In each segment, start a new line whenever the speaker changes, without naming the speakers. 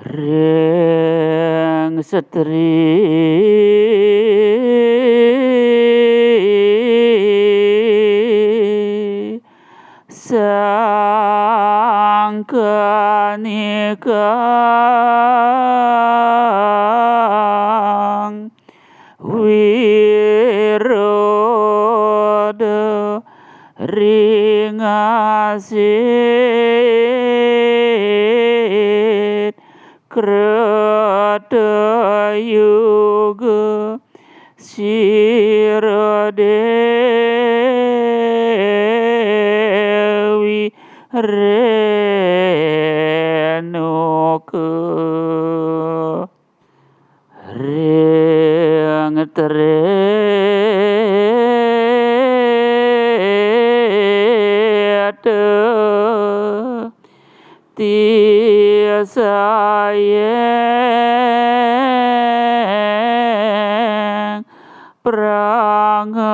Ring setri sang kanikang wiroda ringasit krata yuga sira dewi renuka ring treta tiasayang prangat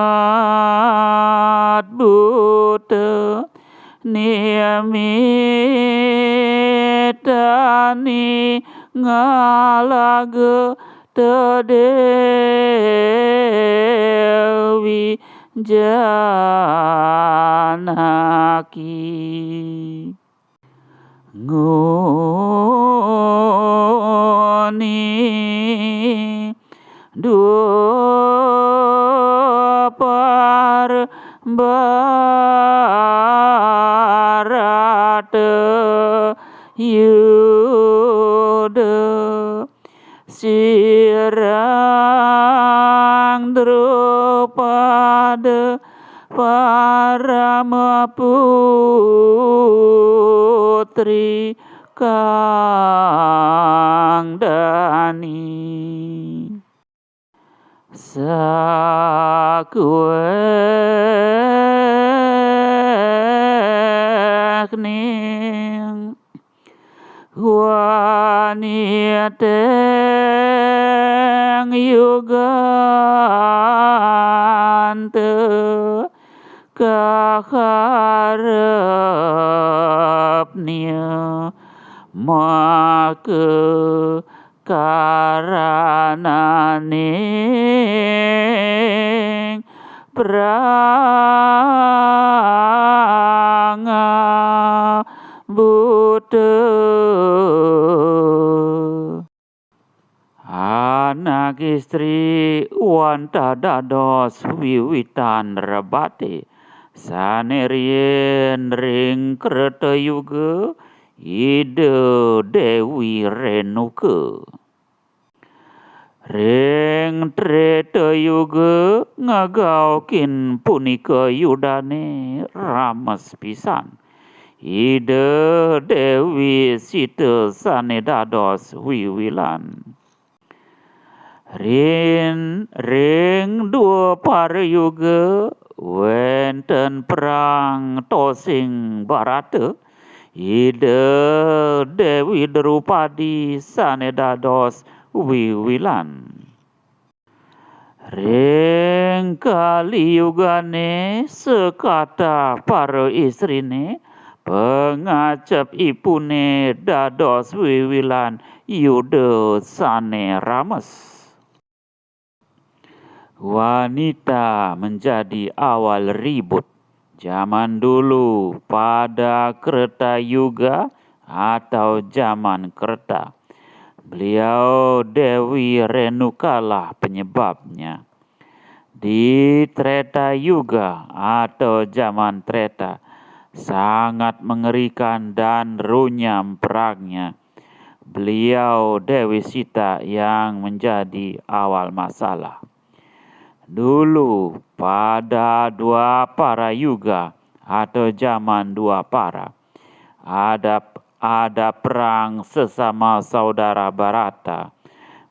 buta niyamitani ngalaga Dewi Janaki ngoni dupar barata yuda sirang drupada paramaputri kang dani sakuekning waniteng yugante kaharepnya maka karananing pranga buta anak istri wanta dados wiwitan rebate sanerien ring kreta yuga ida Dewi Renuka ring treta yuga ngagaukin punika yudane rames pisan ida Dewi Sita sane dados wiwilan ring dua parayuga wenten perang tosing barata ida Dewi Drupadi sane dados wiwilan ring kaliyugane sekata para istrine pengacep ipune dados wiwilan yuda sane rames wanita menjadi awal ribut zaman dulu pada Kreta Yuga atau zaman Kreta. Beliau Dewi Renuka lah penyebabnya. Di Treta Yuga atau zaman Treta sangat mengerikan dan runyam perangnya. Beliau Dewi Sita yang menjadi awal masalah. Dulu pada Dwapara Yuga atau zaman Dwapara ada perang sesama saudara Barata.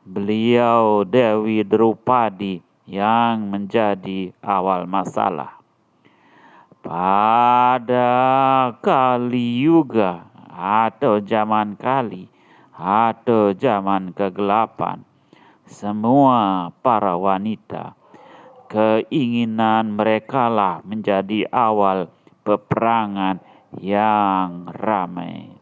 Beliau Dewi Drupadi yang menjadi awal masalah. Pada Kali Yuga atau zaman Kali atau zaman kegelapan, semua para wanita keinginan merekalah menjadi awal peperangan yang ramai.